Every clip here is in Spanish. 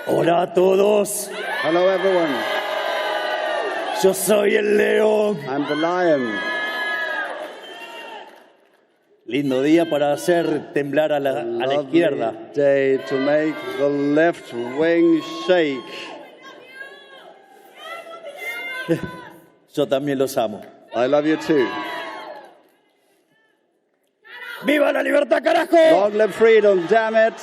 Hola a todos. Hello, everyone. Yo soy el león. I'm the lion. Lindo día para hacer temblar a la izquierda. Lovely day to make the left wing shake. Yo también los amo. I love you too. ¡Viva la libertad, carajo! Long live freedom, damn it.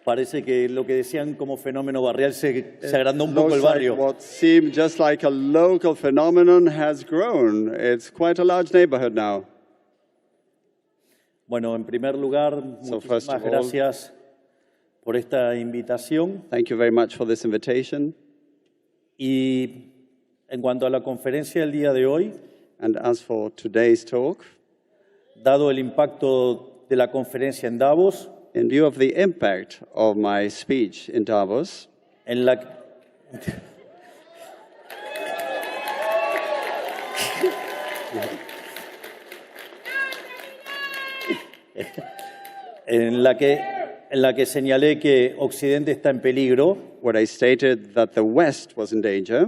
Parece que lo que decían como fenómeno barrial se agrandó un poco el Looks like barrio. what seemed just like a local phenomenon has grown. It's quite a large neighborhood now. Bueno, en primer lugar, So first muchísimas of all, gracias por esta invitación. Thank you very much for this invitation. Y en cuanto a la conferencia del día de hoy, And as for today's talk, dado el impacto de la conferencia en Davos, in view of the impact of my speech in Davos, en la en la que señalé que Occidente está en peligro, where I stated that the West was in danger,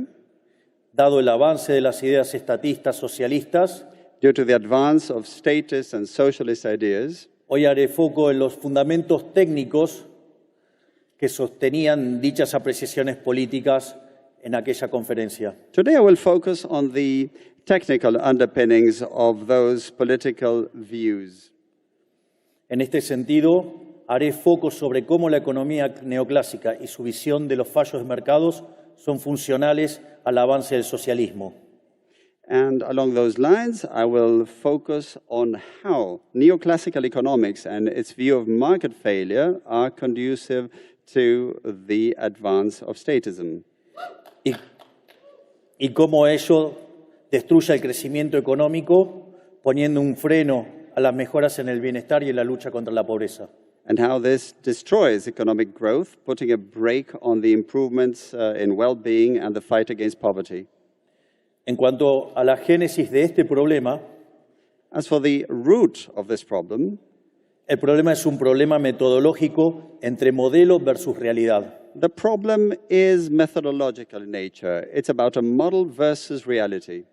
dado el avance de las ideas estatistas socialistas, due to the advance of statist and socialist ideas, hoy haré foco en los fundamentos técnicos que sostenían dichas apreciaciones políticas en aquella conferencia. today I will focus on the technical underpinnings of those political views. En este sentido, haré foco sobre cómo la economía neoclásica y su visión de los fallos de mercados son funcionales al avance del socialismo. And along those lines, I will focus on how neoclassical economics and its view of market failure are conducive to the advance of statism, Y cómo ello destruye el crecimiento económico, poniendo un freno a las mejoras en el bienestar y en la lucha contra la pobreza. and how this destroys economic growth, putting a brake on the improvements in well-being and the fight against poverty. En cuanto a la génesis de este problema, As for the root of this problem, el problema es un problema metodológico entre modelo versus realidad. the problem is methodological in nature. It's about a model versus reality.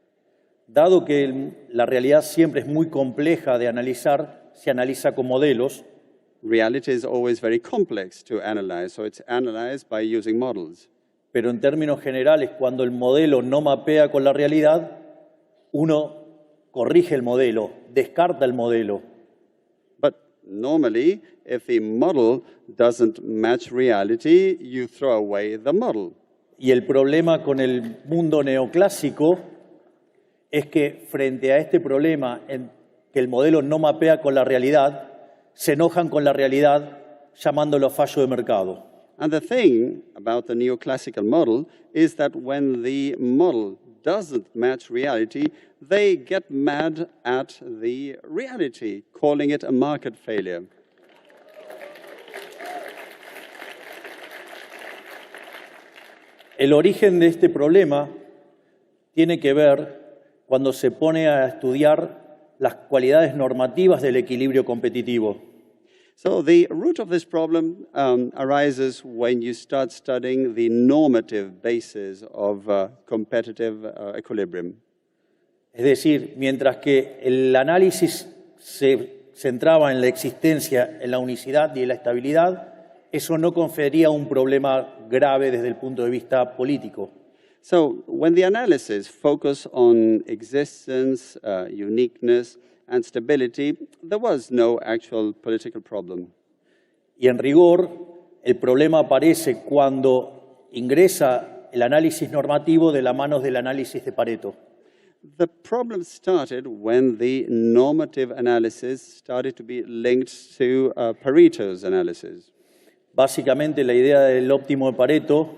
Dado que la realidad siempre es muy compleja de analizar, se analiza con modelos, Reality is always very complex to analyze, so it's analyzed by using models. pero en términos generales, cuando el modelo no mapea con la realidad, uno corrige el modelo, descarta el modelo. But normally, if the model doesn't match reality, you throw away the model. Y el problema con el mundo neoclásico es que frente a este problema en que el modelo no mapea con la realidad, se enojan con la realidad llamándolo fallo de mercado. And the thing about the neoclassical model is that when the model doesn't match reality, they get mad at the reality, calling it a market failure. El origen de este problema tiene que ver cuando se pone a estudiar las cualidades normativas del equilibrio competitivo. So the root of this problem arises when you start studying the normative basis of competitive equilibrium. Es decir, mientras que el análisis se centraba en la existencia, en la unicidad y en la estabilidad, eso no confería un problema grave desde el punto de vista político. So when the analysis focused on existence, uniqueness, and stability, there was no actual political problem. Y en rigor, el problema aparece cuando ingresa el análisis normativo de la mano del análisis de Pareto. The problem started when the normative analysis started to be linked to Pareto's analysis. Básicamente, la idea del óptimo de Pareto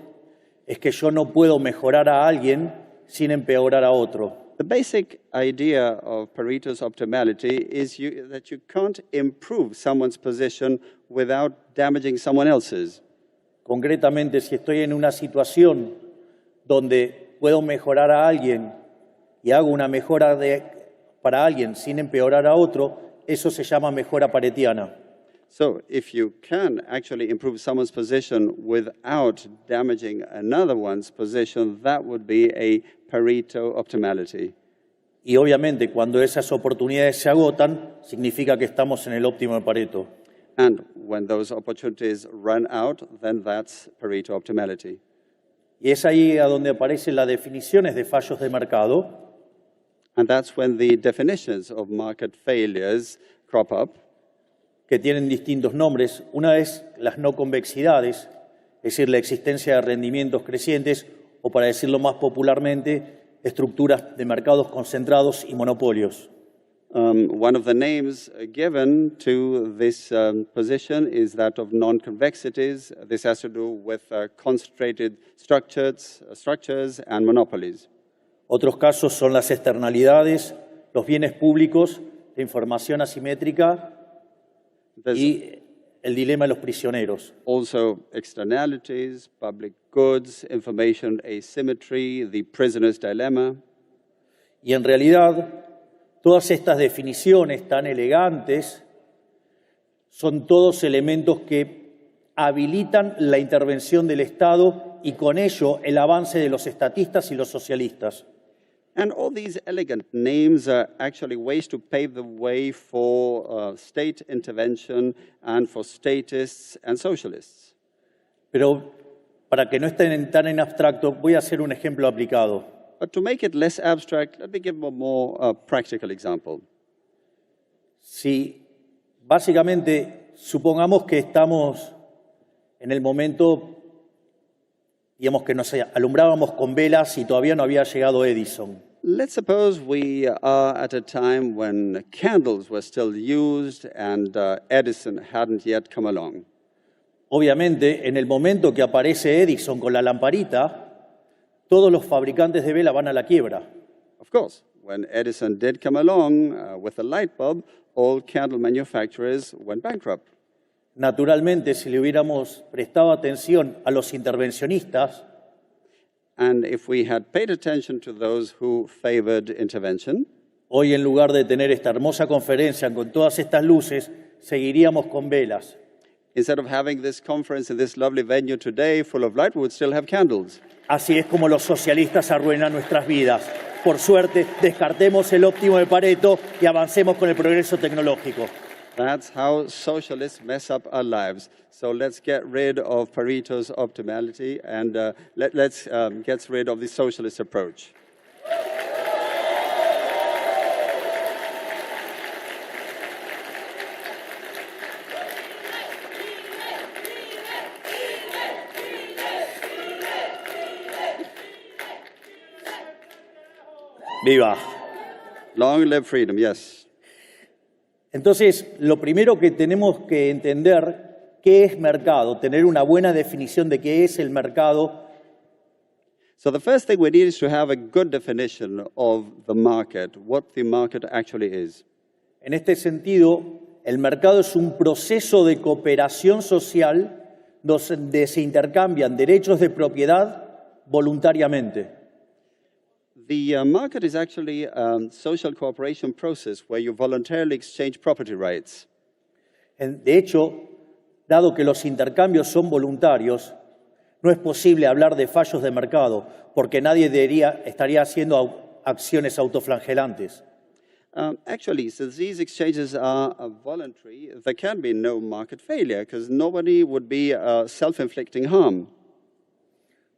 es que yo no puedo mejorar a alguien sin empeorar a otro. The basic idea of Pareto's optimality is that you can't improve someone's position without damaging someone else's. Concretamente, si estoy en una situación donde puedo mejorar a alguien y hago una mejora para alguien sin empeorar a otro, eso se llama mejora paretiana. So if you can actually improve someone's position without damaging another one's position, that would be a Pareto optimality. Y obviamente cuando esas oportunidades se agotan, significa que estamos en el óptimo de Pareto. And when those opportunities run out, then that's Pareto optimality. Y es ahí a donde aparecen las definiciones de fallos de mercado, And that's when the definitions of market failures crop up. que tienen distintos nombres. Una es las no convexidades, es decir, la existencia de rendimientos crecientes, o para decirlo más popularmente, estructuras de mercados concentrados y monopolios. One of the names given to this position is that of non-convexities. This has to do with concentrated structures and monopolies. Otros casos son las externalidades, los bienes públicos, la información asimétrica y el dilema de los prisioneros. Also externalities, public goods, information asymmetry, the prisoner's dilemma. Y en realidad, todas estas definiciones tan elegantes son todos elementos que habilitan la intervención del Estado y con ello el avance de los estatistas y los socialistas. And all these elegant names are actually ways to pave the way for state intervention and for statists and socialists. Pero para que no estén tan en abstracto, voy a hacer un ejemplo aplicado. But to make it less abstract, let me give a more practical example. Si básicamente supongamos que estamos en el momento, digamos que nos alumbrábamos con velas y todavía no había llegado Edison. Let's suppose we are at a time when candles were still used and Edison hadn't yet come along. Obviamente, en el momento que aparece Edison con la lamparita, todos los fabricantes de vela van a la quiebra. Of course, when Edison did come along with a light bulb, all candle manufacturers went bankrupt. Naturalmente, si le hubiéramos prestado atención a los intervencionistas, And if we had paid attention to those who favored intervention, hoy en lugar de tener esta hermosa conferencia con todas estas luces, seguiríamos con velas. instead of having this conference in this lovely venue today full of light, we would still have candles. Así es como los socialistas arruinan nuestras vidas. Por suerte, descartemos el óptimo de Pareto y avancemos con el progreso tecnológico. That's how socialists mess up our lives. So let's get rid of Pareto's optimality and let's get rid of the socialist approach. ¡Viva! Long live freedom, yes. Entonces, lo primero que tenemos que entender, ¿qué es mercado? Tener una buena definición de qué es el mercado. So the first thing we need is to have a good definition of the market, what the market actually is. En este sentido, el mercado es un proceso de cooperación social donde se intercambian derechos de propiedad voluntariamente. The market is actually a social cooperation process where you voluntarily exchange property rights. De hecho, dado que los intercambios son voluntarios, no es posible hablar de fallos de mercado, porque nadie estaría haciendo acciones autoflagelantes. Actually, since these exchanges are voluntary, there can be no market failure because nobody would be self-inflicting harm.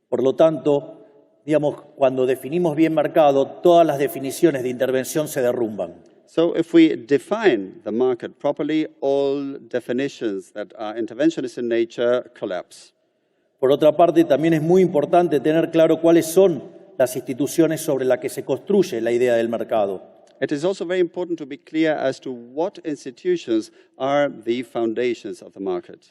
Por lo tanto, digamos, cuando definimos bien mercado, todas las definiciones de intervención se derrumban. So if we define the market properly, all definitions that are interventionist in nature collapse. Por otra parte, también es muy importante tener claro cuáles son las instituciones sobre las que se construye la idea del mercado. It is also very important to be clear as to what institutions are the foundations of the market.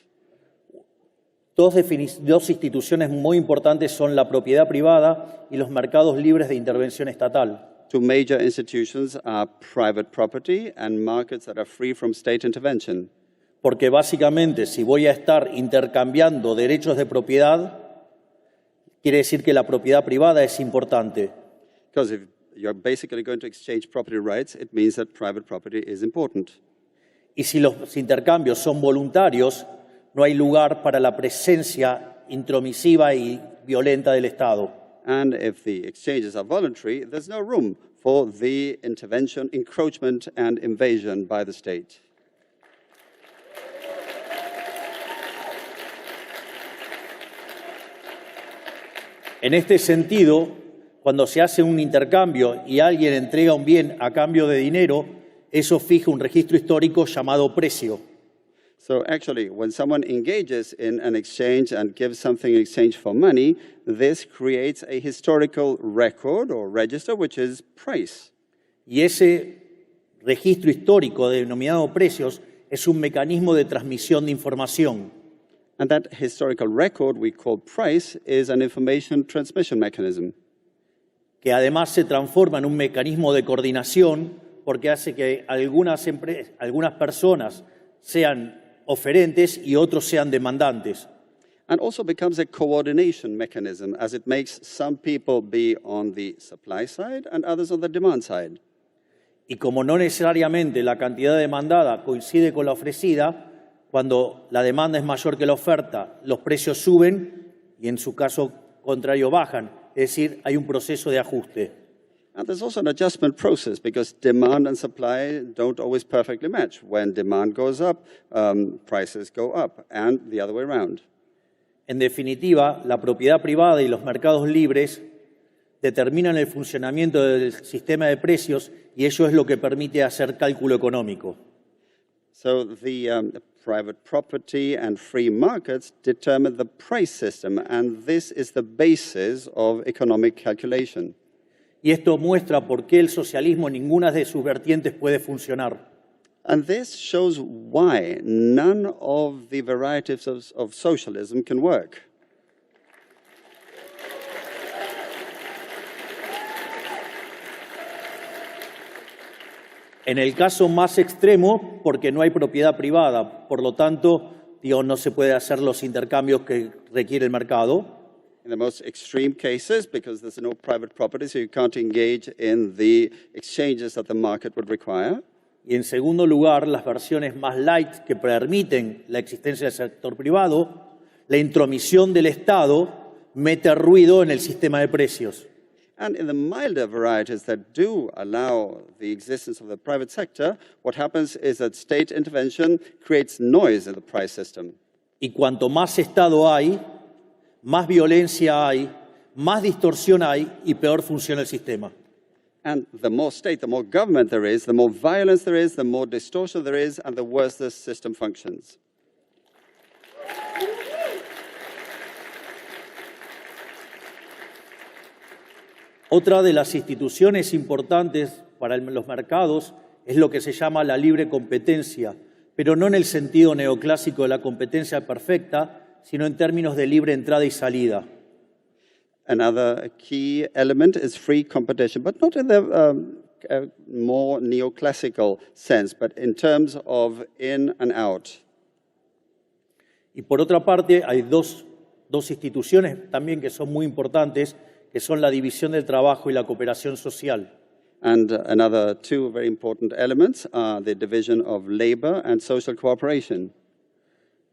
Dos instituciones muy importantes son la propiedad privada y los mercados libres de intervención estatal. Two major institutions are private property and markets that are free from state intervention. Porque básicamente, si voy a estar intercambiando derechos de propiedad, quiere decir que la propiedad privada es importante. Because if you're basically going to exchange property rights, it means that private property is important. Y si los intercambios son voluntarios, no hay lugar para la presencia intromisiva y violenta del Estado. And if the exchanges are voluntary, there's no room for the intervention, encroachment, and invasion by the state. En este sentido, cuando se hace un intercambio y alguien entrega un bien a cambio de dinero, eso fija un registro histórico llamado precio. So actually, when someone engages in an exchange and gives something in exchange for money, this creates a historical record or register, which is price. Y ese registro histórico denominado precios es un mecanismo de transmisión de información. And that historical record we call price is an information transmission mechanism. Que además se transforma en un mecanismo de coordinación porque hace que algunas personas sean oferentes y otros sean demandantes. And also becomes a coordination mechanism as it makes some people be on the supply side and others on the demand side. Y como no necesariamente la cantidad demandada coincide con la ofrecida, cuando la demanda es mayor que la oferta, los precios suben y en su caso contrario bajan. Es decir, hay un proceso de ajuste. And there's also an adjustment process because demand and supply don't always perfectly match. When demand goes up, prices go up, and the other way around. En definitiva, la propiedad privada y los mercados libres determinan el funcionamiento del sistema de precios y ello es lo que permite hacer cálculo económico. So the private property and free markets determine the price system, and this is the basis of economic calculation. Y esto muestra por qué el socialismo en ninguna de sus vertientes puede funcionar. And this shows why none of the varieties of socialism can work. En el caso más extremo, porque no hay propiedad privada, por lo tanto, no se puede hacer los intercambios que requiere el mercado. In the most extreme cases, because there's no private property, so you can't engage in the exchanges that the market would require. Y en segundo lugar, las versiones más light que permiten la existencia del sector privado, la intromisión del Estado mete ruido en el sistema de precios. And in the milder varieties that do allow the existence of the private sector, what happens is that state intervention creates noise in the price system. Y cuanto más Estado hay, más violencia hay, más distorsión hay y peor funciona el sistema. And the more state, the more government there is, the more violence there is, the more distortion there is, and the worse the system functions. Otra de las instituciones importantes para los mercados es lo que se llama la libre competencia, pero no en el sentido neoclásico de la competencia perfecta, sino en términos de libre entrada y salida. Another key element is free competition, but not in the more neoclassical sense, but in terms of in and out. Y por otra parte, hay dos instituciones también que son muy importantes, que son la división del trabajo y la cooperación social. And another two very important elements are the division of labor and social cooperation.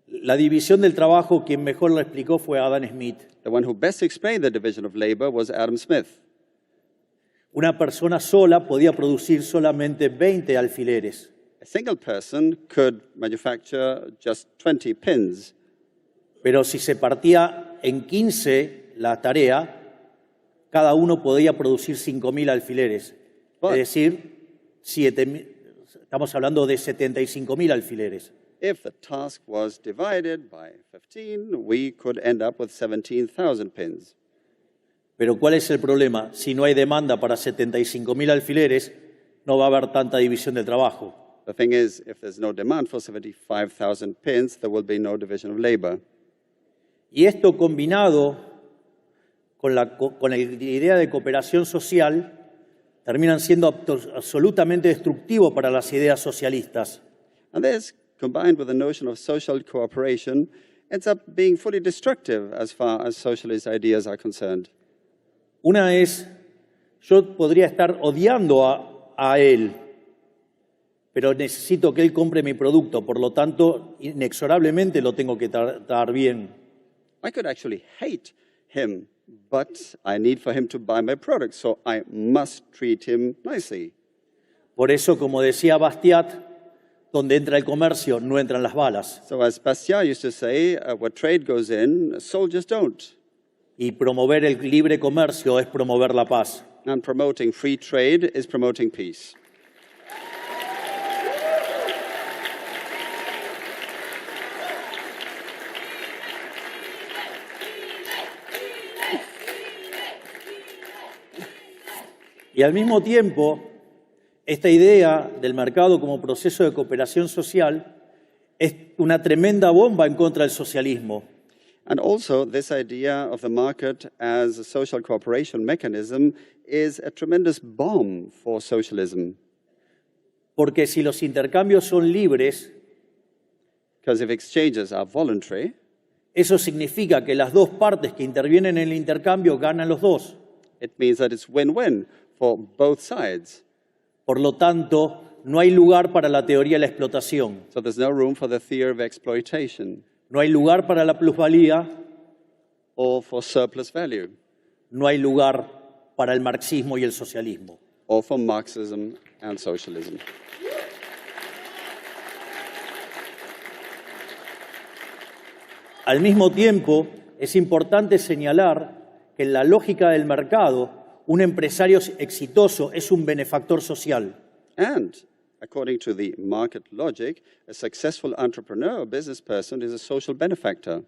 La división del trabajo, quien mejor lo explicó fue Adam Smith. The one who best explained the division of labor was Adam Smith. Una persona sola podía producir solamente 20 alfileres. A single person could manufacture just 20 pins. Pero si se partía en 15 la tarea, cada uno podía producir 5.000 alfileres. Es decir, estamos hablando de 75.000 alfileres. If the task was divided by 15, we could end up with 17,000 pins. Pero ¿cuál es el problema? Si no hay demanda para 75.000 alfileres, no va a haber tanta división del trabajo. The thing is, if there's no demand for 75,000 pins, there will be no division of labor. Y esto combinado con la idea de cooperación social terminan siendo absolutamente destructivos para las ideas socialistas. And this, combined with the notion of social cooperation, ends up being fully destructive as far as socialist ideas are concerned. Una es, yo podría estar odiando a él, pero necesito que él compre mi producto, por lo tanto, inexorablemente lo tengo que tratar bien. I could actually hate him, but I need for him to buy my product, so I must treat him nicely. Por eso, como decía Bastiat, donde entra el comercio, no entran las balas. So as Bastiat used to say, where trade goes in, soldiers don't. Y promover el libre comercio es promover la paz. And promoting free trade is promoting peace. Y al mismo tiempo, esta idea del mercado como proceso de cooperación social es una tremenda bomba en contra del socialismo. And also, this idea of the market as a social cooperation mechanism is a tremendous bomb for socialism. Porque si los intercambios son libres, Because if exchanges are voluntary, eso significa que las dos partes que intervienen en el intercambio ganan los dos. it means that it's win-win for both sides. Por lo tanto, no hay lugar para la teoría de la explotación, So there's no room for the theory of exploitation no hay lugar para la plusvalía, or for surplus value no hay lugar para el marxismo y el socialismo. or for Marxism and socialism. Al mismo tiempo, es importante señalar que en la lógica del mercado, un empresario exitoso es un benefactor social. And according to the market logic, a successful entrepreneur or business person is a social benefactor.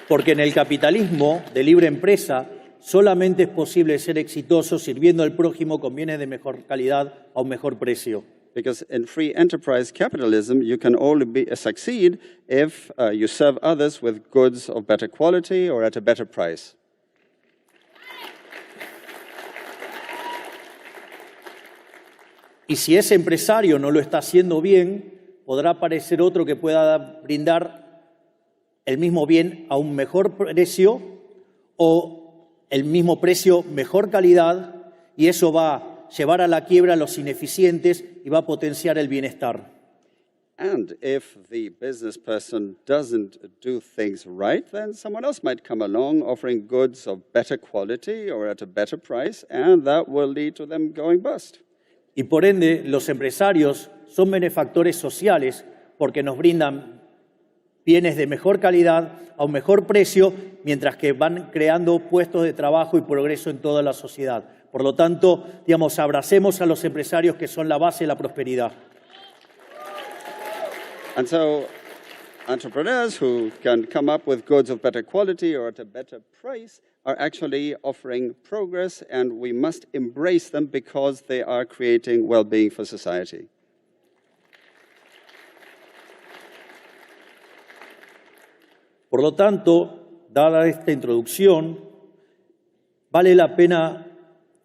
Porque en el capitalismo de libre empresa solamente es posible ser exitoso sirviendo al prójimo con bienes de mejor calidad a un mejor precio. Because in free enterprise capitalism, you can only succeed if you serve others with goods of better quality or at a better price. Y si ese empresario no lo está haciendo bien, podrá aparecer otro que pueda brindar el mismo bien a un mejor precio o el mismo precio, mejor calidad, y eso va a llevar a la quiebra a los ineficientes y va a potenciar el bienestar. And if the business person doesn't do things right, then someone else might come along offering goods of better quality or at a better price, and that will lead to them going bust. Y por ende, los empresarios son benefactores sociales porque nos brindan bienes de mejor calidad a un mejor precio, mientras que van creando puestos de trabajo y progreso en toda la sociedad. Por lo tanto, digamos, abracemos a los empresarios que son la base de la prosperidad. And so entrepreneurs who can come up with goods of better quality or at a better price are actually offering progress, and we must embrace them because they are creating well-being for society. Por lo tanto, dada esta introducción, vale la pena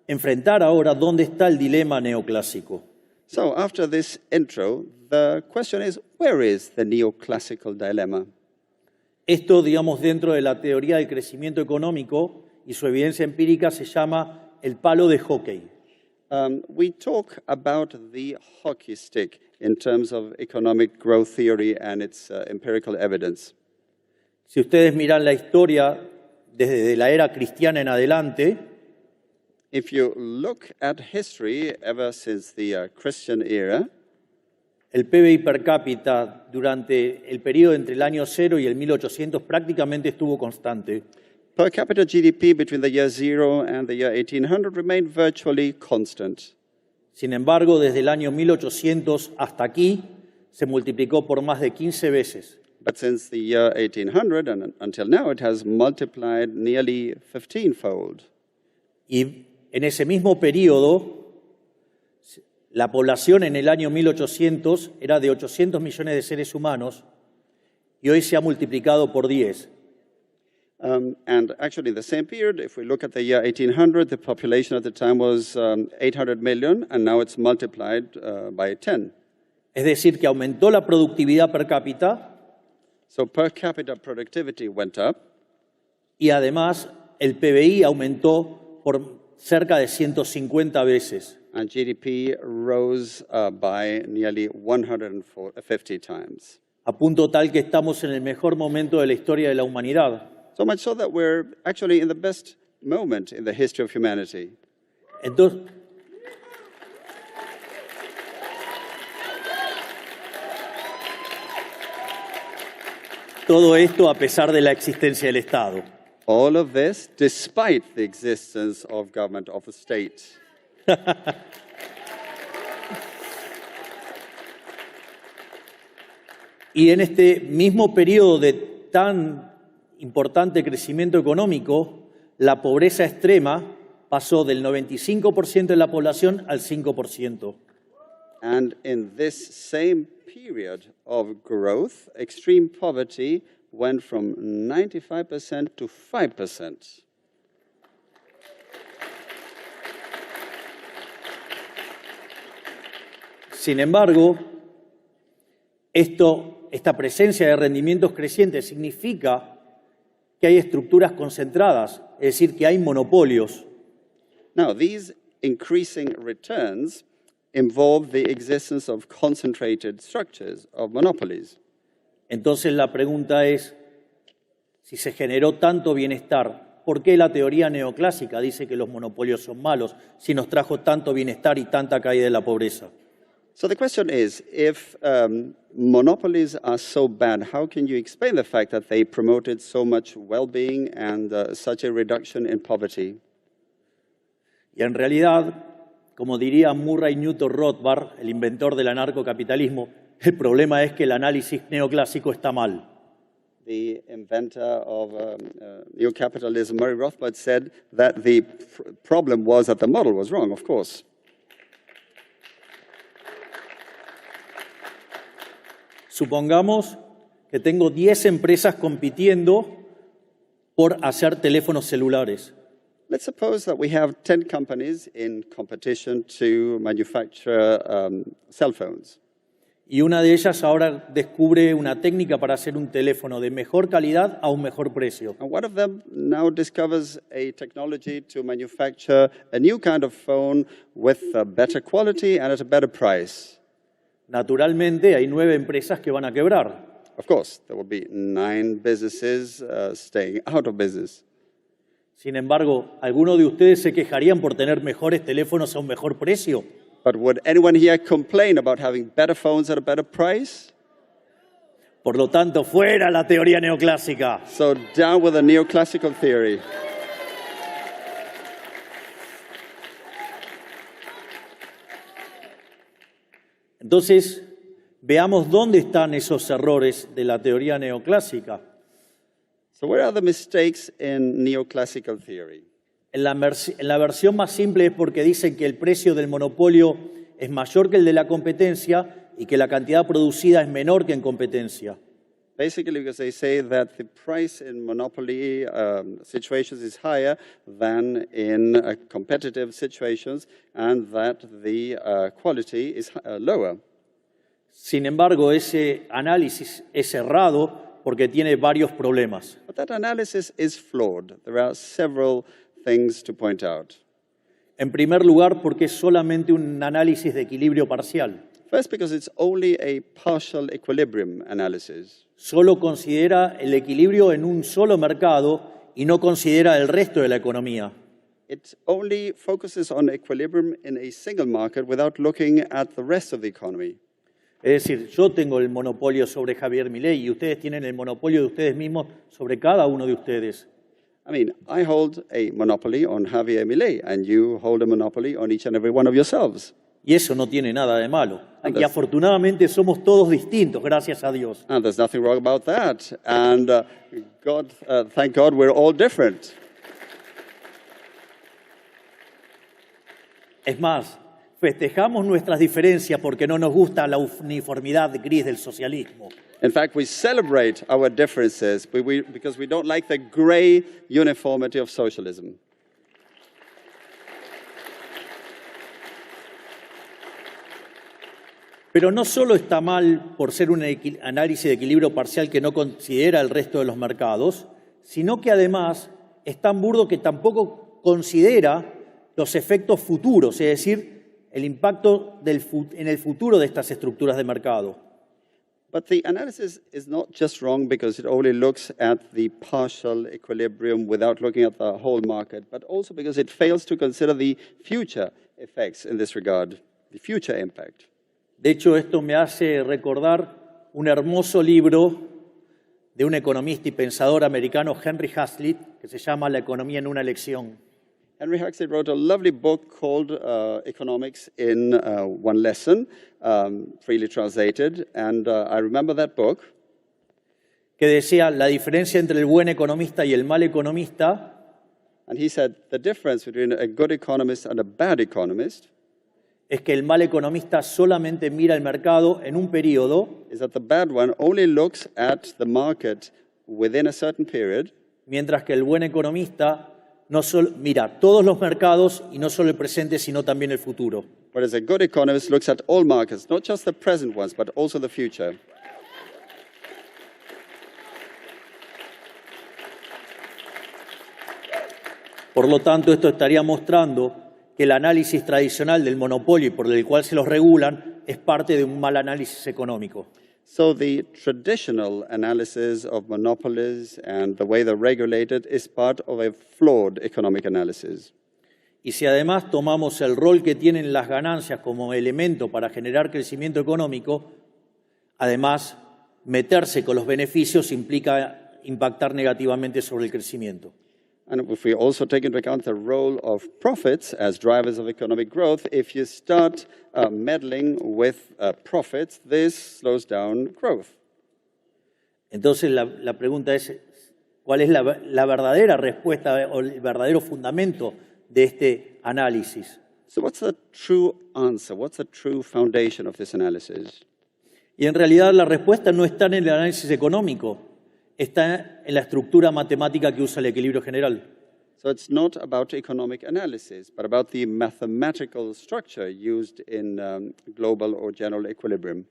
enfrentar ahora dónde está el dilema neoclásico. So after this intro, the question is, where is the neoclassical dilemma? Esto, digamos, dentro de la teoría del crecimiento económico y su evidencia empírica se llama el palo de hockey. We talk about the hockey stick in terms of economic growth theory and its empirical evidence. Si ustedes miran la historia desde la era cristiana en adelante, If you look at history ever since the Christian era, el PBI per cápita durante el periodo entre el año 0 y el 1800 prácticamente estuvo constante. per capita GDP between the year 0 and the year 1800 remained virtually constant. Sin embargo, desde el año 1800 hasta aquí se multiplicó por más de 15 veces. But since the year 1800 and until now, it has multiplied nearly 15-fold. Y en ese mismo periodo, la población en el año 1800 era de 800 millones de seres humanos y hoy se ha multiplicado por 10. And actually, in the same period, if we look at the year 1800, the population at the time was 800 million, and now it's multiplied by 10. Es decir, que aumentó la productividad per cápita So per capita productivity went up, y además el PBI aumentó por cerca de 150 veces. And GDP rose by nearly 150 times. A punto tal que estamos en el mejor momento de la historia de la humanidad. So much so that we're actually in the best moment in the history of humanity. Entonces, todo esto a pesar de la existencia del Estado. All of this despite the existence of government of the state. Y en este mismo periodo de tan importante crecimiento económico, la pobreza extrema pasó del 95% de la población al 5%. And in this same period of growth, extreme poverty went from 95% to 5%. Sin embargo, esta presencia de rendimientos crecientes significa que hay estructuras concentradas, es decir, que hay monopolios. Now, these increasing returns involve the existence of concentrated structures, of monopolies. Entonces la pregunta es, si se generó tanto bienestar, ¿por qué la teoría neoclásica dice que los monopolios son malos si nos trajo tanto bienestar y tanta caída de la pobreza? So the question is, if monopolies are so bad, how can you explain the fact that they promoted so much well-being and such a reduction in poverty? Y en realidad, como diría Murray Newton Rothbard, el inventor del anarcocapitalismo, el problema es que el análisis neoclásico está mal. The inventor of neocapitalism, Murray Rothbard, said that the problem was that the model was wrong, of course. Supongamos que tengo 10 empresas compitiendo por hacer teléfonos celulares. Let's suppose that we have 10 companies in competition to manufacture cell phones. Y una de ellas ahora descubre una técnica para hacer un teléfono de mejor calidad a un mejor precio. And one of them now discovers a technology to manufacture a new kind of phone with a better quality and at a better price. Naturalmente, hay 9 empresas que van a quebrar. Of course, there will be 9 businesses staying out of business. Sin embargo, ¿alguno de ustedes se quejarían por tener mejores teléfonos a un mejor precio? But would anyone here complain about having better phones at a better price? Por lo tanto, fuera la teoría neoclásica. So down with the neoclassical theory. Entonces, veamos dónde están esos errores de la teoría neoclásica. So where are the mistakes in neoclassical theory? En la versión más simple es porque dicen que el precio del monopolio es mayor que el de la competencia y que la cantidad producida es menor que en competencia. Basically, because they say that the price in monopoly situations is higher than in competitive situations and that the quality is lower. Sin embargo, ese análisis es errado porque tiene varios problemas. But that analysis is flawed. There are several things to point out. En primer lugar, porque es solamente un análisis de equilibrio parcial. First, because it's only a partial equilibrium analysis. Solo considera el equilibrio en un solo mercado y no considera el resto de la economía. It only focuses on equilibrium in a single market without looking at the rest of the economy. Es decir, yo tengo el monopolio sobre Javier Milei y ustedes tienen el monopolio de ustedes mismos sobre cada uno de ustedes. I mean, I hold a monopoly on Javier Milei, and you hold a monopoly on each and every one of yourselves. Y eso no tiene nada de malo. Y afortunadamente somos todos distintos, gracias a Dios. And there's nothing wrong about that. And thank God we're all different. Es más, festejamos nuestras diferencias porque no nos gusta la uniformidad gris del socialismo. In fact, we celebrate our differences because we don't like the gray uniformity of socialism. Pero no solo está mal por ser un análisis de equilibrio parcial que no considera el resto de los mercados, sino que además es tan burdo que tampoco considera los efectos futuros, es decir, el impacto en el futuro de estas estructuras de mercado. But the analysis is not just wrong because it only looks at the partial equilibrium without looking at the whole market, but also because it fails to consider the future effects in this regard, the future impact. De hecho, esto me hace recordar un hermoso libro de un economista y pensador americano, Henry Hazlitt, que se llama La economía en una lección. Henry Hazlitt wrote a lovely book called Economics in One Lesson, freely translated, and I remember that book. Que decía la diferencia entre el buen economista y el mal economista. And he said the difference between a good economist and a bad economist es que el mal economista solamente mira el mercado en un periodo, is that the bad one only looks at the market within a certain period, mientras que el buen economista no solo mira todos los mercados y no solo el presente, sino también el futuro. whereas a good economist looks at all markets, not just the present ones, but also the future. Por lo tanto, esto estaría mostrando que el análisis tradicional del monopolio y por el cual se los regulan es parte de un mal análisis económico. So the traditional analysis of monopolies and the way they're regulated is part of a flawed economic analysis. Y si además tomamos el rol que tienen las ganancias como elemento para generar crecimiento económico, además, meterse con los beneficios implica impactar negativamente sobre el crecimiento. And if we also take into account the role of profits as drivers of economic growth, if you start meddling with profits, this slows down growth. Entonces la pregunta es, ¿cuál es la verdadera respuesta o el verdadero fundamento de este análisis? So what's the true answer? What's the true foundation of this analysis? Y en realidad la respuesta no está en el análisis económico, está en la estructura matemática que usa el equilibrio general. So it's not about economic analysis, but about the mathematical structure used in global or general equilibrium.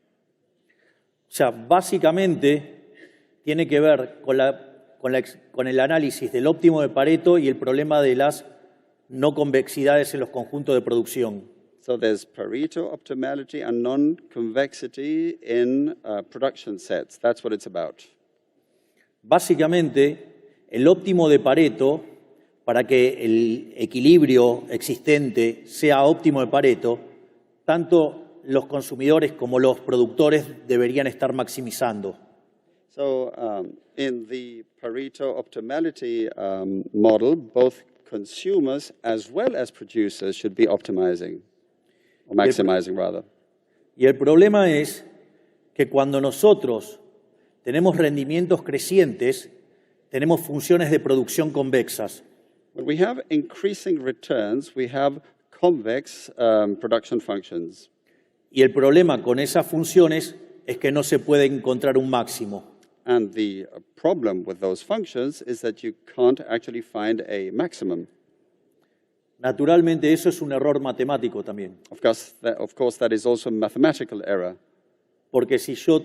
O sea, básicamente tiene que ver con el análisis del óptimo de Pareto y el problema de las no convexidades en los conjuntos de producción. So there's Pareto optimality and non-convexity in production sets. That's what it's about. Básicamente, el óptimo de Pareto, para que el equilibrio existente sea óptimo de Pareto, tanto los consumidores como los productores deberían estar maximizando. So in the Pareto optimality model, both consumers as well as producers should be optimizing, or maximizing rather. Y el problema es que cuando nosotros tenemos rendimientos crecientes, tenemos funciones de producción convexas. When we have increasing returns, we have convex production functions. Y el problema con esas funciones es que no se puede encontrar un máximo. And the problem with those functions is that you can't actually find a maximum. Naturalmente, eso es un error matemático también. Of course, that is also a mathematical error. Porque si yo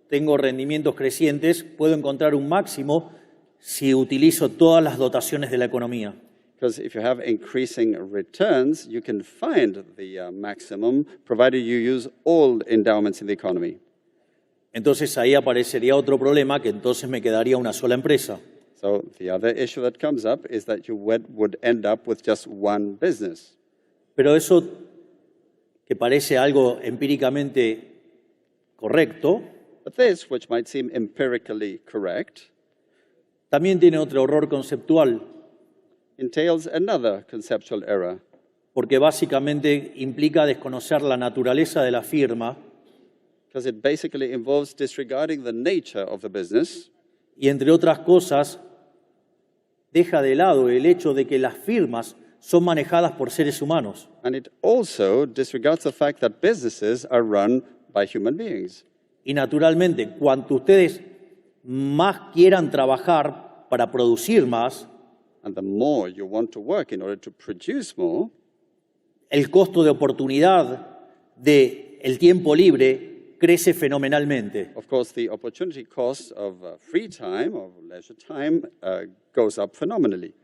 tengo rendimientos crecientes, puedo encontrar un máximo si utilizo todas las dotaciones de la economía. Because if you have increasing returns, you can find the maximum, provided you use all endowments in the economy. Entonces ahí aparecería otro problema, que entonces me quedaría una sola empresa. So the other issue that comes up is that you would end up with just one business. Pero eso, que parece algo empíricamente correcto, But this, which might seem empirically correct, también tiene otro error conceptual, entails another conceptual error. porque básicamente implica desconocer la naturaleza de la firma Because it basically involves disregarding the nature of the business, y, entre otras cosas, deja de lado el hecho de que las firmas son manejadas por seres humanos. and it also disregards the fact that businesses are run by human beings. Y naturalmente, cuanto ustedes más quieran trabajar para producir más, And the more you want to work in order to produce more, el costo de oportunidad del tiempo libre crece fenomenalmente. of course, the opportunity cost of free time, of leisure time, goes up phenomenally.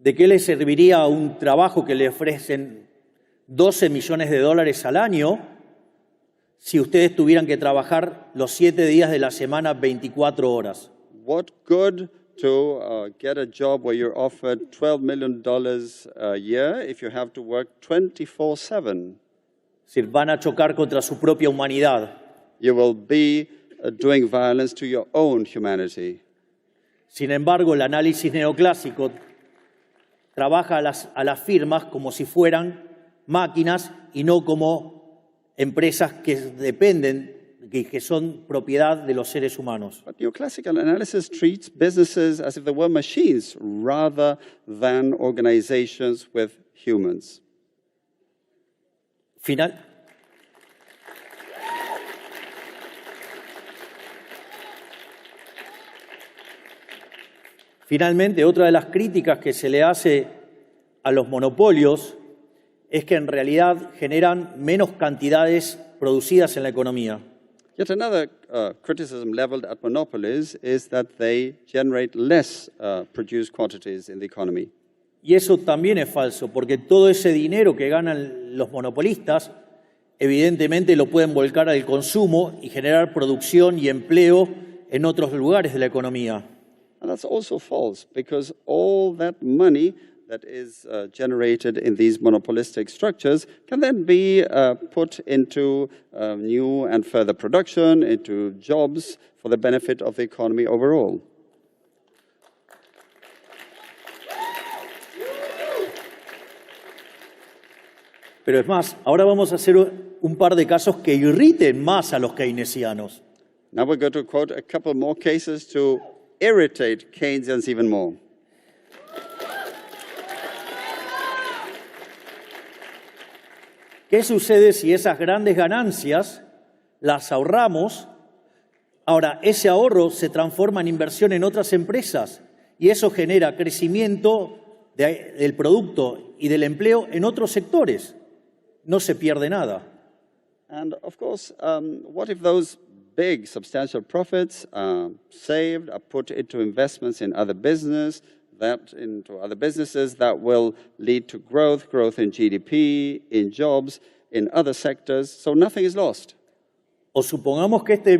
¿De qué le serviría un trabajo que le ofrecen 12 millones de dólares al año si ustedes tuvieran que trabajar los 7 días de la semana 24 horas? What good to get a job where you're offered $12 million a year if you have to work 24/7? Es decir, van a chocar contra su propia humanidad. You will be doing violence to your own humanity. Sin embargo, el análisis neoclásico trabaja a las firmas como si fueran máquinas y no como empresas que dependen, que son propiedad de los seres humanos. But neoclassical analysis treats businesses as if they were machines rather than organizations with humans. Finalmente, otra de las críticas que se le hace a los monopolios es que en realidad generan menos cantidades producidas en la economía. Yet another criticism leveled at monopolies is that they generate less produced quantities in the economy. Y eso también es falso, porque todo ese dinero que ganan los monopolistas, evidentemente lo pueden volcar al consumo y generar producción y empleo en otros lugares de la economía. And that's also false, because all that money that is generated in these monopolistic structures can then be put into new and further production, into jobs for the benefit of the economy overall. Pero es más, ahora vamos a hacer un par de casos que irriten más a los keynesianos. Now we're going to quote a couple more cases to irritate Keynesians even more. ¿Qué sucede si esas grandes ganancias las ahorramos? Ahora, ese ahorro se transforma en inversión en otras empresas y eso genera crecimiento del producto y del empleo en otros sectores. No se pierde nada. And of course, what if those big, substantial profits saved are put into investments in other businesses that will lead to growth in GDP, in jobs, in other sectors, so nothing is lost. O supongamos que este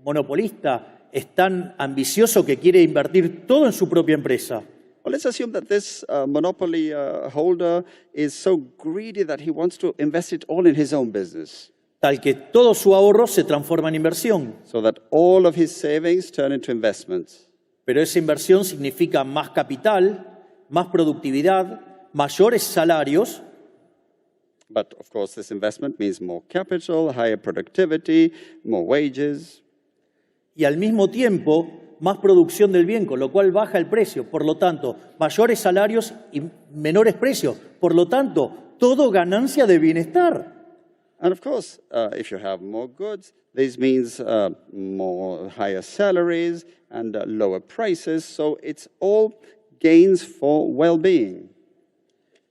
monopolista es tan ambicioso que quiere invertir todo en su propia empresa. Well, let's assume that this monopoly holder is so greedy that he wants to invest it all in his own business. Tal que todo su ahorro se transforma en inversión. So that all of his savings turn into investments. Pero esa inversión significa más capital, más productividad, mayores salarios. But of course, this investment means more capital, higher productivity, more wages. Y al mismo tiempo, más producción del bien, con lo cual baja el precio. Por lo tanto, mayores salarios y menores precios. Por lo tanto, todo ganancia de bienestar. And of course, if you have more goods, this means more higher salaries and lower prices. So it's all gains for well-being.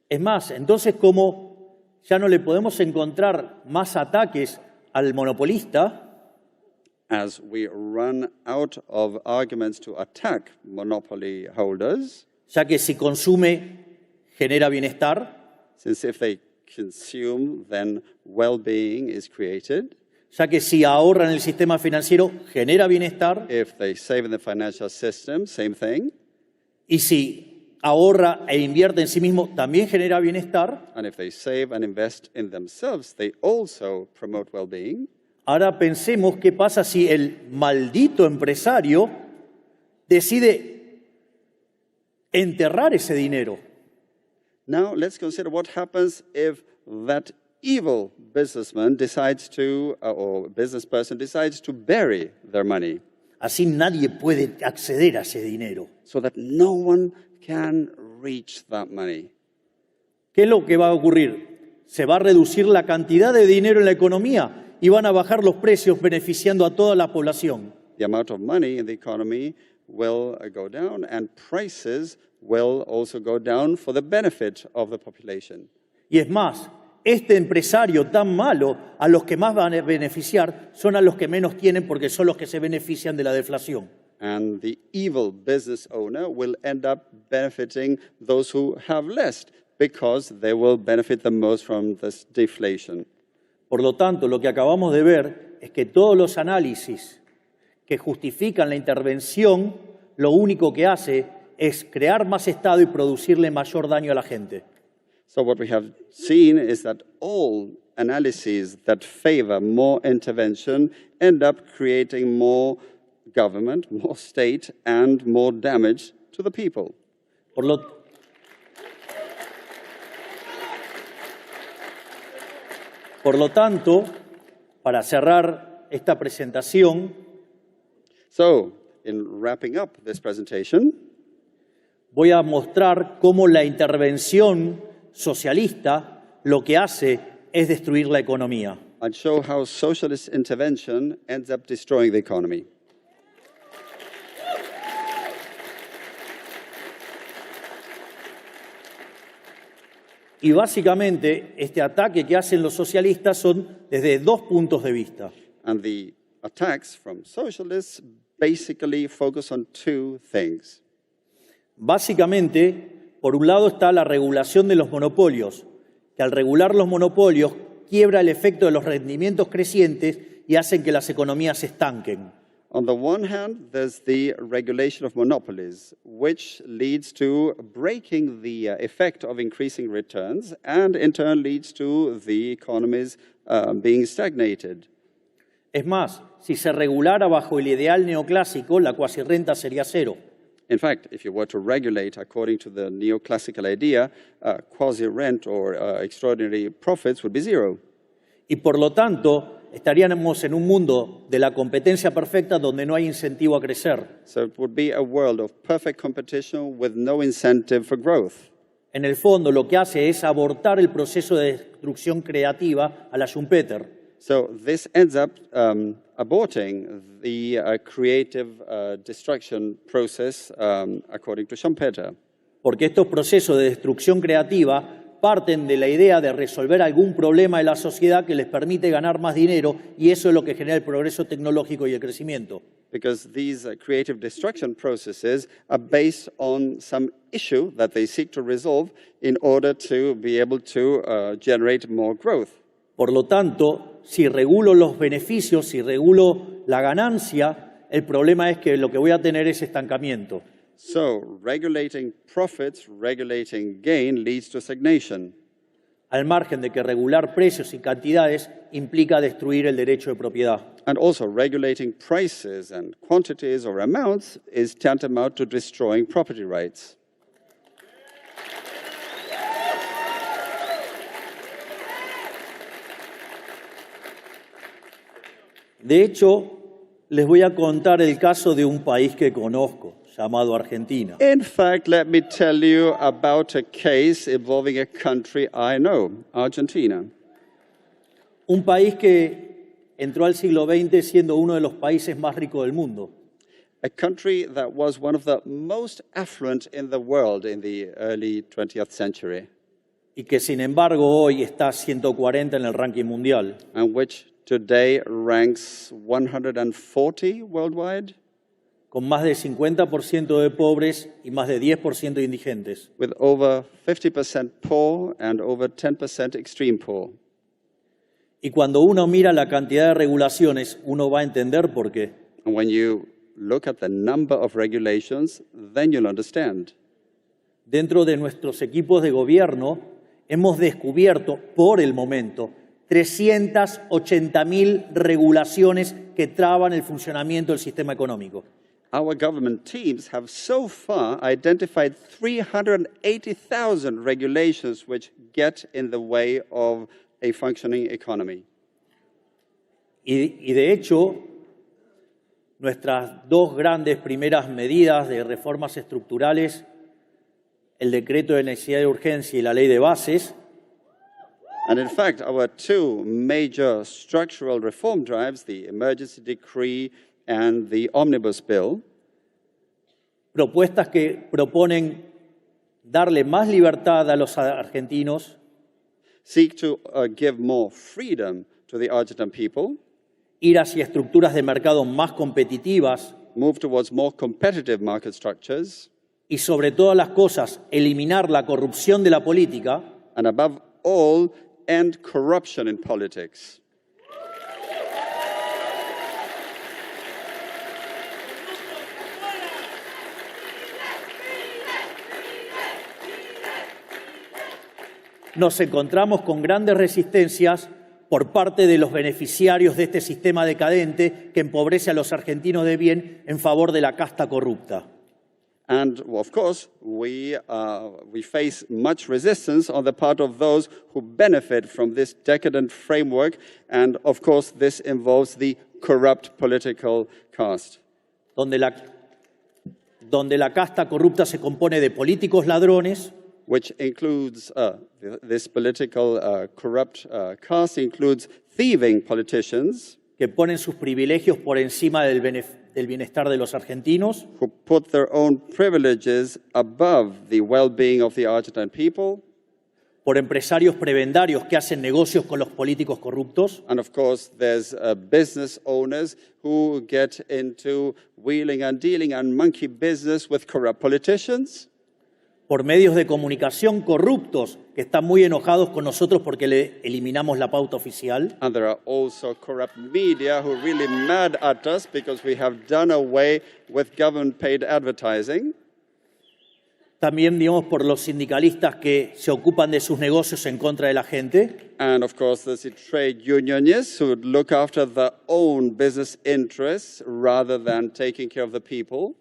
Es más, entonces como ya no le podemos encontrar más ataques al monopolista, as we run out of arguments to attack monopoly holders, ya que si consume genera bienestar, since if they consume, then well-being is created. Ya que si ahorra en el sistema financiero genera bienestar. If they save in the financial system, same thing. Y si ahorra e invierte en sí mismo, también genera bienestar. And if they save and invest in themselves, they also promote well-being. Ahora pensemos qué pasa si el maldito empresario decide enterrar ese dinero. Now let's consider what happens if that evil businessman decides to, or business person decides to bury their money. Así nadie puede acceder a ese dinero. So that no one can reach that money. ¿Qué es lo que va a ocurrir? Se va a reducir la cantidad de dinero en la economía y van a bajar los precios beneficiando a toda la población. The amount of money in the economy will go down and prices will also go down for the benefit of the population. Y es más, este empresario tan malo, a los que más van a beneficiar son a los que menos tienen porque son los que se benefician de la deflación. And the evil business owner will end up benefiting those who have less because they will benefit the most from this deflation. Por lo tanto, lo que acabamos de ver es que todos los análisis que justifican la intervención, lo único que hace es crear más Estado y producirle mayor daño a la gente. So what we have seen is that all analyses that favor more intervention end up creating more government, more state, and more damage to the people. Por lo tanto, para cerrar esta presentación, So, in wrapping up this presentation, voy a mostrar cómo la intervención socialista lo que hace es destruir la economía. I'll show how socialist intervention ends up destroying the economy. Y básicamente este ataque que hacen los socialistas son desde dos puntos de vista. And the attacks from socialists basically focus on two things. Básicamente, por un lado está la regulación de los monopolios, que al regular los monopolios quiebra el efecto de los rendimientos crecientes y hacen que las economías se estanquen. On the one hand, there's the regulation of monopolies, which leads to breaking the effect of increasing returns and in turn leads to the economies being stagnated. Es más, si se regulara bajo el ideal neoclásico, la cuasirrenta sería cero. In fact, if you were to regulate according to the neoclassical idea, quasi-rent or extraordinary profits would be zero. Y por lo tanto, estaríamos en un mundo de la competencia perfecta donde no hay incentivo a crecer. So it would be a world of perfect competition with no incentive for growth. En el fondo, lo que hace es abortar el proceso de destrucción creativa a la Schumpeter. So this ends up aborting the creative destruction process according to Schumpeter. Porque estos procesos de destrucción creativa parten de la idea de resolver algún problema de la sociedad que les permite ganar más dinero y eso es lo que genera el progreso tecnológico y el crecimiento. Because these creative destruction processes are based on some issue that they seek to resolve in order to be able to generate more growth. Por lo tanto, si regulo los beneficios, si regulo la ganancia, el problema es que lo que voy a tener es estancamiento. So, regulating profits, regulating gain leads to stagnation. Al margen de que regular precios y cantidades implica destruir el derecho de propiedad. And also, regulating prices and quantities or amounts is tantamount to destroying property rights. De hecho, les voy a contar el caso de un país que conozco, llamado Argentina. In fact, let me tell you about a case involving a country I know, Argentina. Un país que entró al siglo XX siendo uno de los países más ricos del mundo. A country that was one of the most affluent in the world in the early 20th century. Y que sin embargo hoy está 140 en el ranking mundial. And which today ranks 140 worldwide. Con más de 50% de pobres y más de 10% de indigentes. With over 50% poor and over 10% extreme poor. Y cuando uno mira la cantidad de regulaciones, uno va a entender por qué. And when you look at the number of regulations, then you'll understand. Dentro de nuestros equipos de gobierno hemos descubierto, por el momento, 380.000 regulaciones que traban el funcionamiento del sistema económico. Our government teams have so far identified 380,000 regulations which get in the way of a functioning economy. Y de hecho, nuestras dos grandes primeras medidas de reformas estructurales, el decreto de necesidad de urgencia y la ley de bases, And in fact, our two major structural reform drives, the emergency decree and the omnibus bill, propuestas que proponen darle más libertad a los argentinos, seek to give more freedom to the Argentine people, ir hacia estructuras de mercado más competitivas move towards more competitive market structures, y sobre todas las cosas, eliminar la corrupción de la política, and above all, end corruption in politics. nos encontramos con grandes resistencias por parte de los beneficiarios de este sistema decadente que empobrece a los argentinos de bien en favor de la casta corrupta. And of course, we face much resistance on the part of those who benefit from this decadent framework. And of course, this involves the corrupt political caste. Donde la casta corrupta se compone de políticos ladrones, which includes, this political corrupt caste includes thieving politicians que ponen sus privilegios por encima del bienestar de los argentinos, who put their own privileges above the well-being of the Argentine people, por empresarios prebendarios que hacen negocios con los políticos corruptos, and of course there's business owners who get into wheeling and dealing and monkey business with corrupt politicians, por medios de comunicación corruptos que están muy enojados con nosotros porque le eliminamos la pauta oficial, and there are also corrupt media who are really mad at us because we have done away with government-paid advertising. también, digamos, por los sindicalistas que se ocupan de sus negocios en contra de la gente, And of course, there's the trade unionists who would look after their own business interests rather than taking care of the people.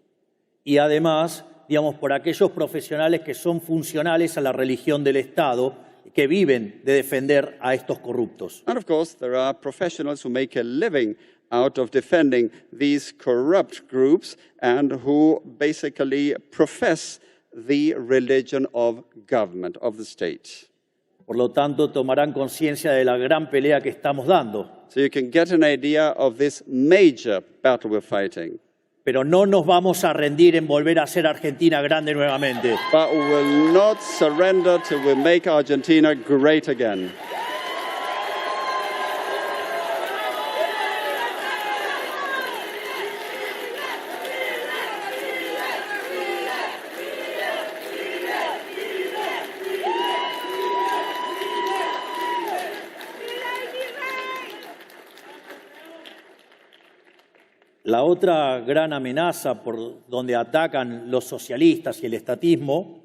y además, digamos, por aquellos profesionales que son funcionales a la religión del Estado, que viven de defender a estos corruptos. And of course, there are professionals who make a living out of defending these corrupt groups and who basically profess the religion of government, of the state. Por lo tanto, tomarán conciencia de la gran pelea que estamos dando. So you can get an idea of this major battle we're fighting. Pero no nos vamos a rendir en volver a ser Argentina grande nuevamente. But we will not surrender till we make Argentina great again. La otra gran amenaza por donde atacan los socialistas y el estatismo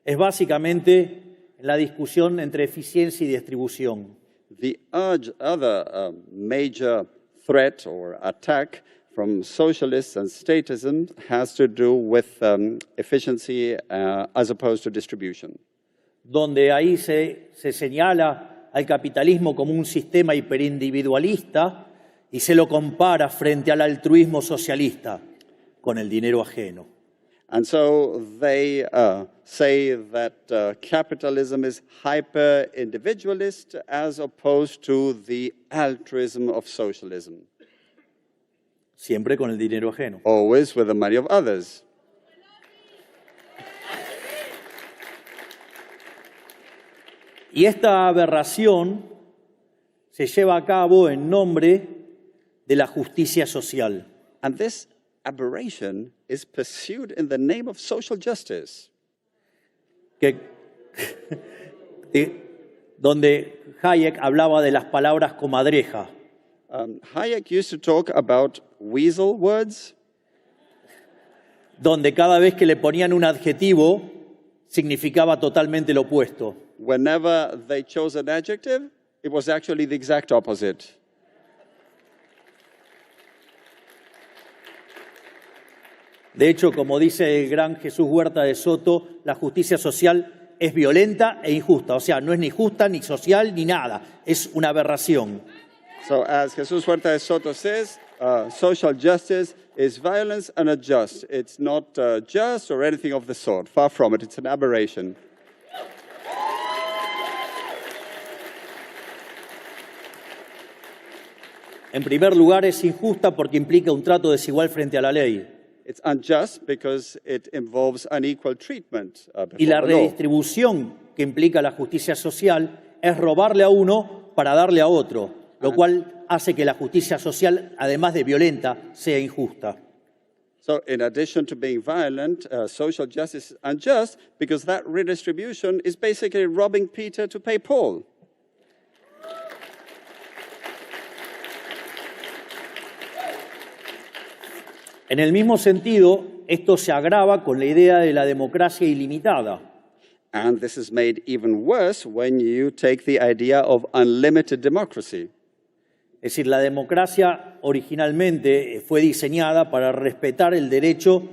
es básicamente la discusión entre eficiencia y distribución. The other major threat or attack from socialists and statism has to do with efficiency as opposed to distribution. Donde ahí se señala al capitalismo como un sistema hiperindividualista y se lo compara frente al altruismo socialista con el dinero ajeno. And so they say that capitalism is hyper-individualist as opposed to the altruism of socialism. Siempre con el dinero ajeno. Always with the money of others. Y esta aberración se lleva a cabo en nombre de la justicia social. And this aberration is pursued in the name of social justice. Donde Hayek hablaba de las palabras comadreja. Hayek used to talk about weasel words, donde cada vez que le ponían un adjetivo significaba totalmente lo opuesto. Whenever they chose an adjective, it was actually the exact opposite. De hecho, como dice el gran Jesús Huerta de Soto, la justicia social es violenta e injusta. O sea, no es ni justa, ni social, ni nada. Es una aberración. So as Jesús Huerta de Soto says, social justice is violence and unjust. It's not just or anything of the sort. Far from it. It's an aberration. En primer lugar, es injusta porque implica un trato desigual frente a la ley. It's unjust because it involves unequal treatment before Y la the law. redistribución que implica la justicia social es robarle a uno para darle a otro, lo cual hace que la justicia social, además de violenta, sea injusta. So in addition to being violent, social justice is unjust because that redistribution is basically robbing Peter to pay Paul. En el mismo sentido, esto se agrava con la idea de la democracia ilimitada. And this is made even worse when you take the idea of unlimited democracy. Es decir, la democracia originalmente fue diseñada para respetar el derecho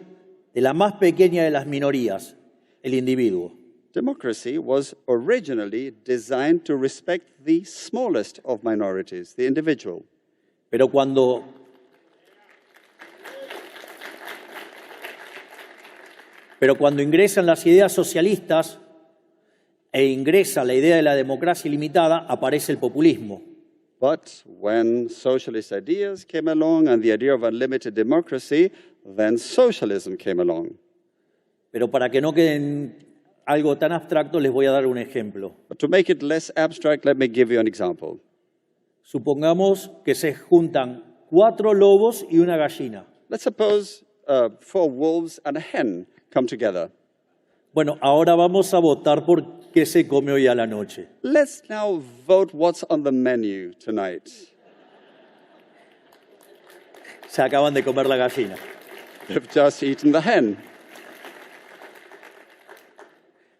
de la más pequeña de las minorías, el individuo. Democracy was originally designed to respect the smallest of minorities, the individual. Pero cuando ingresan las ideas socialistas e ingresa la idea de la democracia ilimitada, aparece el populismo. But when socialist ideas came along and the idea of unlimited democracy, then socialism came along. Pero para que no quede en algo tan abstracto, les voy a dar un ejemplo. But to make it less abstract, let me give you an example. Supongamos que se juntan 4 lobos y una gallina. Let's suppose 4 wolves and a hen come together. Bueno, ahora vamos a votar por qué se come hoy a la noche. Let's now vote what's on the menu tonight. Se acaban de comer la gallina. They've just eaten the hen.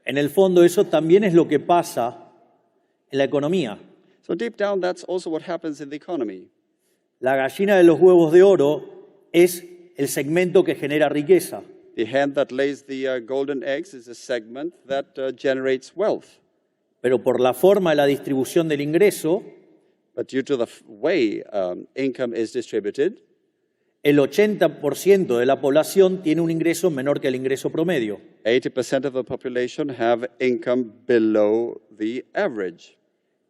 En el fondo, eso también es lo que pasa en la economía. So deep down, that's also what happens in the economy. La gallina de los huevos de oro es el segmento que genera riqueza. The hen that lays the golden eggs is a segment that generates wealth. Pero por la forma de la distribución del ingreso, But due to the way income is distributed, el 80% de la población tiene un ingreso menor que el ingreso promedio. 80% of the population have income below the average.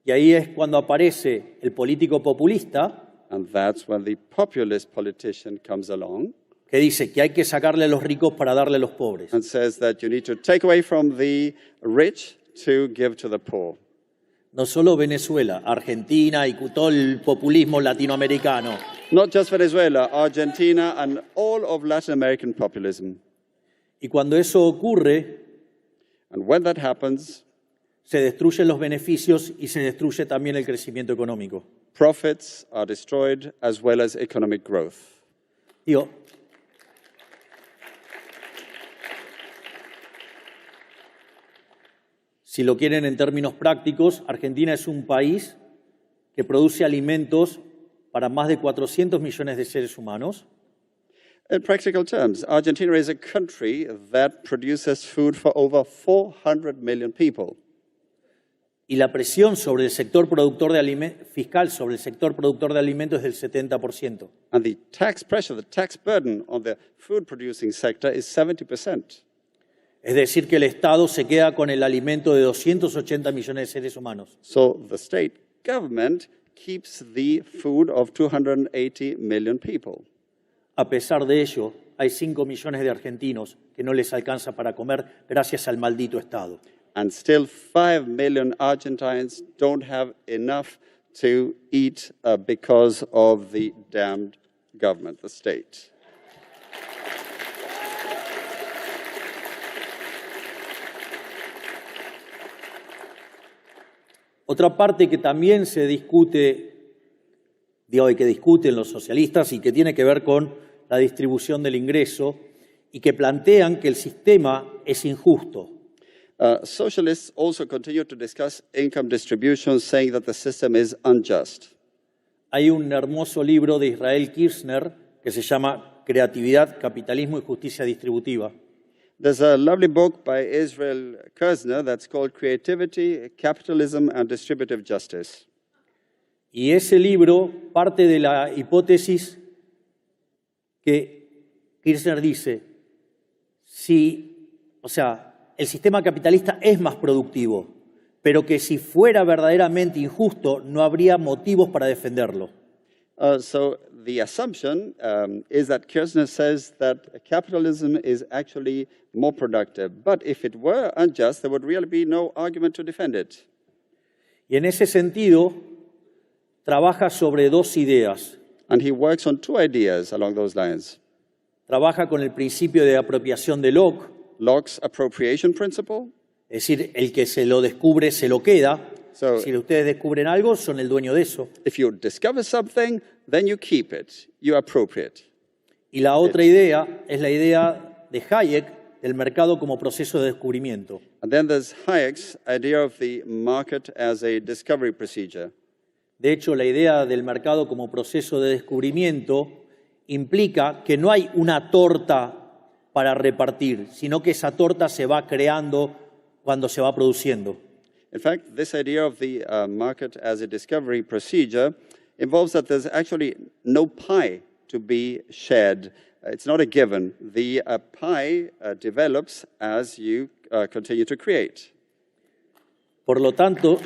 Y ahí es cuando aparece el político populista, And that's when the populist politician comes along que dice que hay que sacarle a los ricos para darle a los pobres. and says that you need to take away from the rich to give to the poor. No solo Venezuela, Argentina y todo el populismo latinoamericano. Not just Venezuela, Argentina, and all of Latin American populism. Y cuando eso ocurre, And when that happens, se destruyen los beneficios y se destruye también el crecimiento económico. profits are destroyed as well as economic growth. Digo, si lo quieren en términos prácticos, Argentina es un país que produce alimentos para más de 400 millones de seres humanos. In practical terms, Argentina is a country that produces food for over 400 million people. Y la presión sobre el sector productor de fiscal sobre el sector productor de alimentos es del 70%. And the tax pressure, the tax burden on the food producing sector is 70%. Es decir, que el Estado se queda con el alimento de 280 millones de seres humanos. So the state government keeps the food of 280 million people. A pesar de ello, hay 5 millones de argentinos que no les alcanza para comer gracias al maldito Estado. And still 5 million Argentines don't have enough to eat because of the damned government, the state. Otra parte que también se discute, digo, y que discuten los socialistas y que tiene que ver con la distribución del ingreso y que plantean que el sistema es injusto. Socialists also continue to discuss income distribution, saying that the system is unjust. Hay un hermoso libro de Israel Kirzner que se llama Creatividad, Capitalismo y Justicia Distributiva. There's a lovely book by Israel Kirzner that's called Creativity, Capitalism, and Distributive Justice. Y ese libro parte de la hipótesis que Kirzner dice, el sistema capitalista es más productivo, pero que si fuera verdaderamente injusto, no habría motivos para defenderlo. So the assumption is that Kirzner says that capitalism is actually more productive. But if it were unjust, there would really be no argument to defend it. Y en ese sentido, trabaja sobre 2 ideas. And he works on 2 ideas along those lines. trabaja con el principio de apropiación de Locke, Locke's appropriation principle. es decir, el que se lo descubre se lo queda. So- Si ustedes descubren algo, son el dueño de eso. If you discover something, then you keep it, you appropriate. Y la otra idea es la idea de Hayek del mercado como proceso de descubrimiento. And then there's Hayek's idea of the market as a discovery procedure. De hecho, la idea del mercado como proceso de descubrimiento implica que no hay una torta para repartir, sino que esa torta se va creando cuando se va produciendo. In fact, this idea of the market as a discovery procedure involves that there's actually no pie to be shared. It's not a given. The pie develops as you continue to create. Por lo tanto,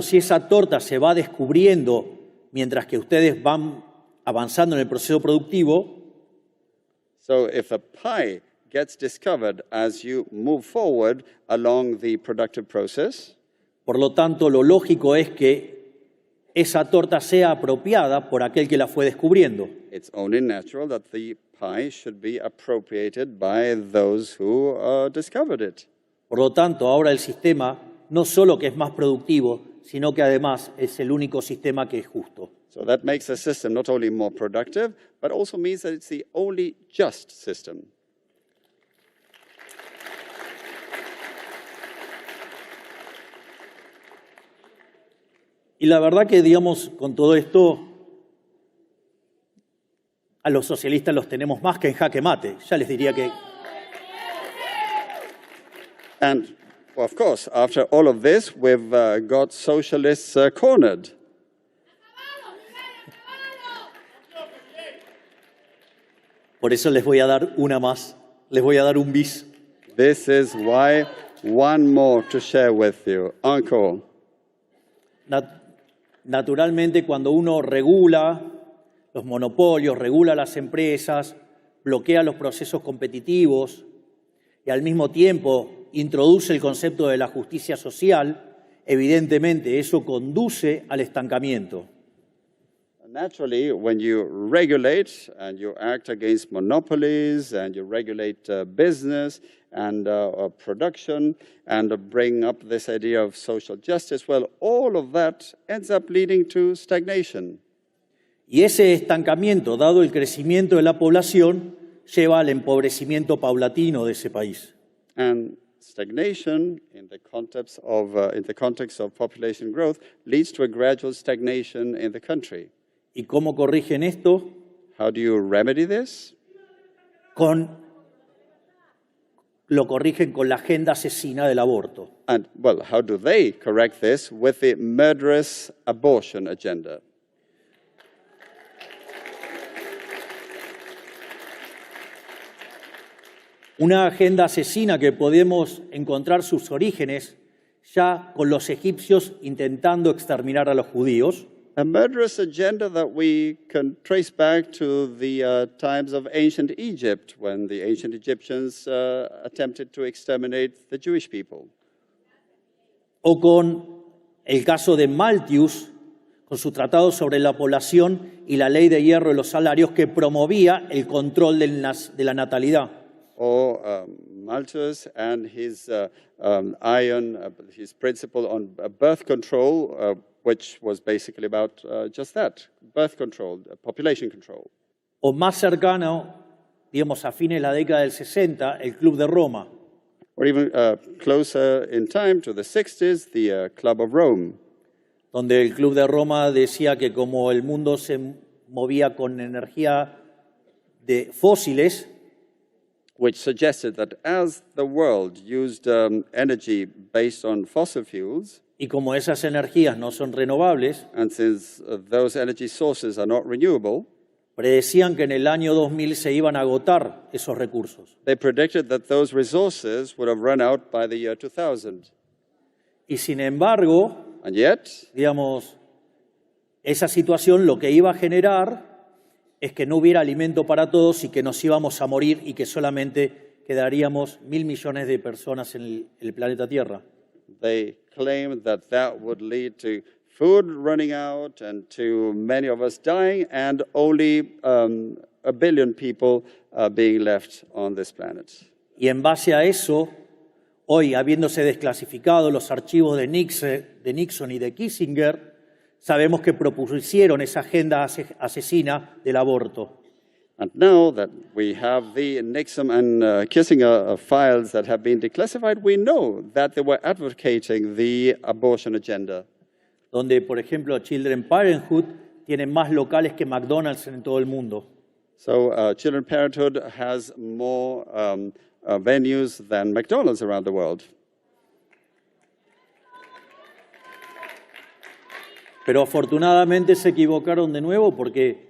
si esa torta se va descubriendo mientras que ustedes van avanzando en el proceso productivo, So if the pie gets discovered as you move forward along the productive process, por lo tanto, lo lógico es que esa torta sea apropiada por aquel que la fue descubriendo. it's only natural that the pie should be appropriated by those who discovered it. Por lo tanto, ahora el sistema no solo que es más productivo, sino que además es el único sistema que es justo. So that makes the system not only more productive, but also means that it's the only just system. Y la verdad que, digamos, con todo esto, a los socialistas los tenemos más que en jaque mate. Ya les diría que And, well, of course, after all of this, we've got socialists cornered. por eso les voy a dar una más, les voy a dar un bis. This is why one more to share with you. Encore. Naturalmente, cuando uno regula los monopolios, regula las empresas, bloquea los procesos competitivos y al mismo tiempo introduce el concepto de la justicia social, evidentemente eso conduce al estancamiento. Naturally, when you regulate and you act against monopolies and you regulate business and production and bring up this idea of social justice, well, all of that ends up leading to stagnation. Y ese estancamiento, dado el crecimiento de la población, lleva al empobrecimiento paulatino de ese país. And stagnation in the context of population growth leads to a gradual stagnation in the country. ¿Y cómo corrigen esto? How do you remedy this? Lo corrigen con la agenda asesina del aborto. And, well, how do they correct this? With the murderous abortion agenda. Una agenda asesina que podemos encontrar sus orígenes ya con los egipcios intentando exterminar a los judíos. A murderous agenda that we can trace back to the times of ancient Egypt, when the ancient Egyptians attempted to exterminate the Jewish people. O con el caso de Malthus, con su tratado sobre la población y la ley de hierro de los salarios que promovía el control de la natalidad. Or Malthus and his his principle on birth control, which was basically about just that, birth control, population control. O más cercano, digamos, a fines de la década del 60, el Club de Roma. Or even closer in time to the 60s, the Club of Rome. Donde el Club de Roma decía que como el mundo se movía con energía de fósiles, which suggested that as the world used energy based on fossil fuels, y como esas energías no son renovables, and since those energy sources are not renewable, predecían que en el año 2000 se iban a agotar esos recursos. they predicted that those resources would have run out by the year 2000. Y sin embargo, And yet, digamos, esa situación lo que iba a generar es que no hubiera alimento para todos y que nos íbamos a morir y que solamente quedaríamos 1.000 millones de personas en el planeta Tierra. they claimed that that would lead to food running out and to many of us dying and only 1 billion people being left on this planet. Y en base a eso, hoy, habiéndose desclasificado los archivos de Nixon y de Kissinger, sabemos que propusieron esa agenda asesina del aborto. And now that we have the Nixon and Kissinger files that have been declassified, we know that they were advocating the abortion agenda. Donde, por ejemplo, Children's Parenthood tiene más locales que McDonald's en todo el mundo. So Children's Parenthood has more venues than McDonald's around the world. Pero afortunadamente se equivocaron de nuevo porque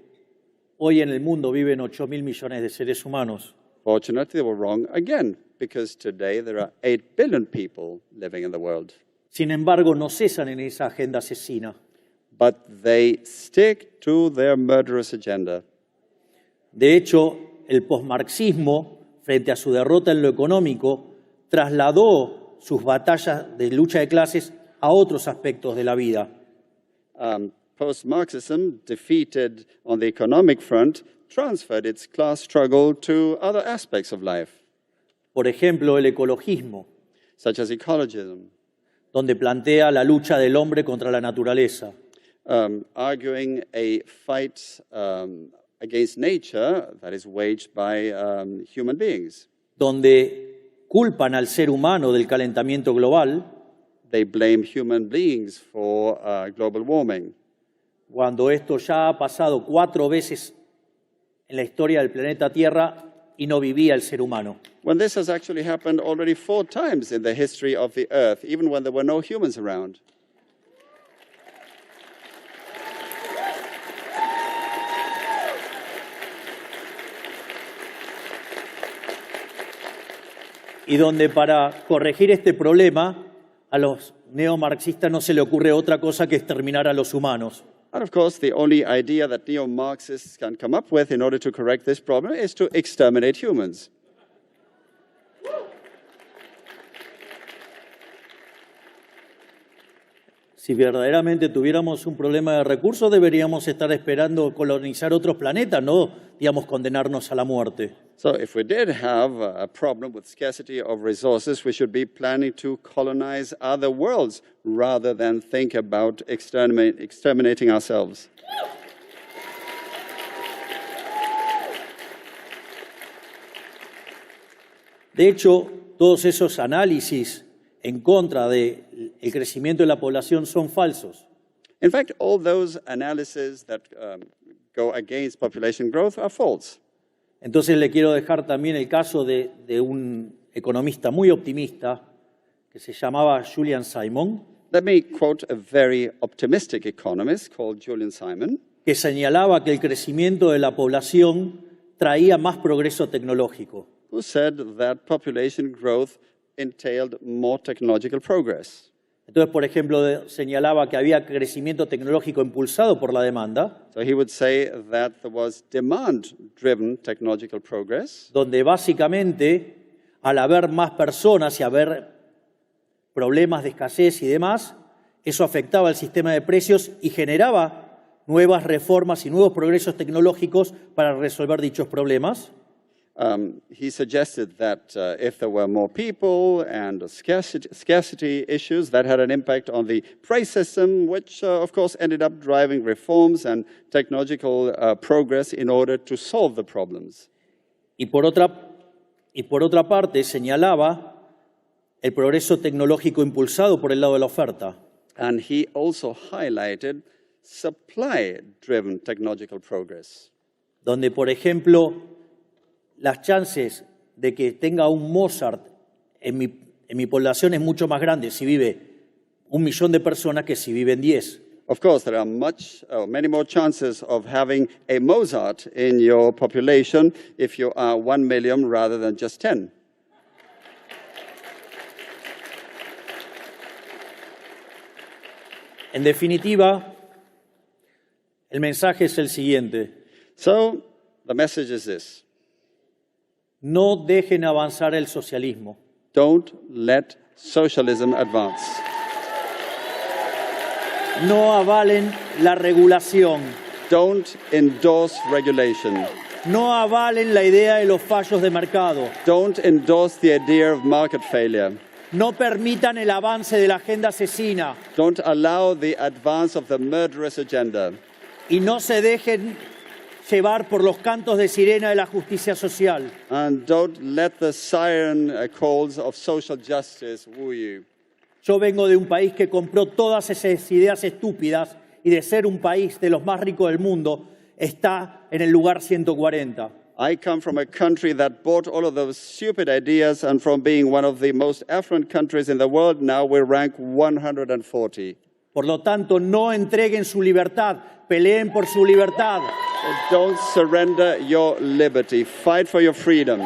hoy en el mundo viven 8.000 millones de seres humanos. Fortunately, they were wrong again, because today there are 8 billion people living in the world. Sin embargo, no cesan en esa agenda asesina. But they stick to their murderous agenda. De hecho, el posmarxismo, frente a su derrota en lo económico, trasladó sus batallas de lucha de clases a otros aspectos de la vida. Post-Marxism, defeated on the economic front, transferred its class struggle to other aspects of life, Por ejemplo, el ecologismo, such as ecologism, donde plantea la lucha del hombre contra la naturaleza. arguing a fight against nature that is waged by human beings. Donde culpan al ser humano del calentamiento global, They blame human beings for global warming, cuando esto ya ha pasado 4 veces en la historia del planeta Tierra y no vivía el ser humano. when this has actually happened already 4 times in the history of the Earth, even when there were no humans around. Y donde para corregir este problema a los neomarxistas no se le ocurre otra cosa que exterminar a los humanos. And of course, the only idea that neo-Marxists can come up with in order to correct this problem is to exterminate humans. Si verdaderamente tuviéramos un problema de recursos, deberíamos estar esperando colonizar otros planetas, no, digamos, condenarnos a la muerte. So if we did have a problem with scarcity of resources, we should be planning to colonize other worlds rather than think about exterminating ourselves. De hecho, todos esos análisis en contra del crecimiento de la población son falsos. In fact, all those analyses that go against population growth are false. Entonces le quiero dejar también el caso de un economista muy optimista que se llamaba Julian Simon, Let me quote a very optimistic economist called Julian Simon, que señalaba que el crecimiento de la población traía más progreso tecnológico. who said that population growth entailed more technological progress. Entonces, por ejemplo, señalaba que había crecimiento tecnológico impulsado por la demanda, So he would say that there was demand-driven technological progress, donde básicamente, al haber más personas y haber problemas de escasez y demás, eso afectaba al sistema de precios y generaba nuevas reformas y nuevos progresos tecnológicos para resolver dichos problemas. He suggested that if there were more people and scarcity issues, that had an impact on the price system, which of course ended up driving reforms and technological progress in order to solve the problems. Y por otra parte, señalaba el progreso tecnológico impulsado por el lado de la oferta. And he also highlighted supply-driven technological progress, Donde, por ejemplo, las chances de que tenga un Mozart en mi población es mucho más grande si vive 1 millón de personas que si viven 10. Of course, there are many more chances of having a Mozart in your population if you are 1 million rather than just 10. En definitiva, el mensaje es el siguiente: So the message is this: no dejen avanzar el socialismo. don't let socialism advance. no avalen la regulación, Don't endorse regulation. no avalen la idea de los fallos de mercado, Don't endorse the idea of market failure. no permitan el avance de la agenda asesina Don't allow the advance of the murderous agenda. y no se dejen llevar por los cantos de sirena de la justicia social. And don't let the siren calls of social justice woo you. Yo vengo de un país que compró todas esas ideas estúpidas y de ser un país de los más ricos del mundo, está en el lugar 140. I come from a country that bought all of those stupid ideas, and from being one of the most affluent countries in the world, now we rank 140. Por lo tanto, no entreguen su libertad, peleen por su libertad. Don't surrender your liberty. Fight for your freedom.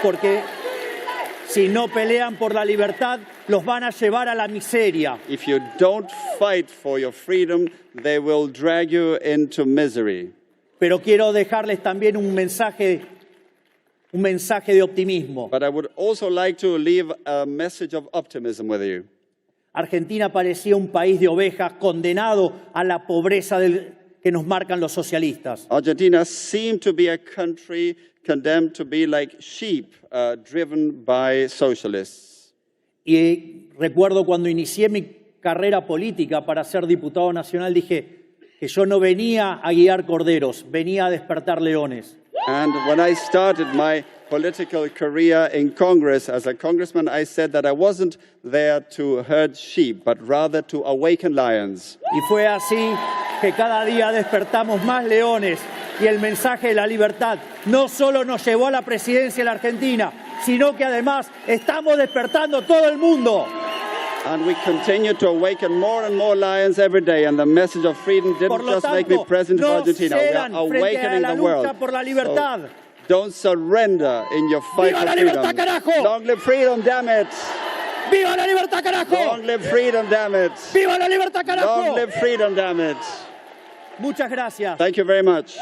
Porque si no pelean por la libertad, los van a llevar a la miseria. If you don't fight for your freedom, they will drag you into misery. Pero quiero dejarles también un mensaje de optimismo. But I would also like to leave a message of optimism with you. Argentina parecía un país de ovejas condenado a la pobreza que nos marcan los socialistas. Argentina seemed to be a country condemned to be like sheep driven by socialists. Y recuerdo cuando inicié mi carrera política para ser diputado nacional, dije que yo no venía a guiar corderos, venía a despertar leones. And when I started my political career in Congress as a congressman, I said that I wasn't there to herd sheep, but rather to awaken lions. Y fue así que cada día despertamos más leones y el mensaje de la libertad no solo nos llevó a la presidencia de la Argentina, sino que además estamos despertando todo el mundo. And we continue to awaken more and more lions every day. And the message of freedom didn't just make me president of Argentina. We are awakening the world. Por la libertad. So don't surrender in your fight for freedom. Long live freedom, damn it. ¡Viva la libertad, carajo! Long live freedom, damn it. ¡Viva la libertad, carajo! Long live freedom, damn it. Muchas gracias. Thank you very much.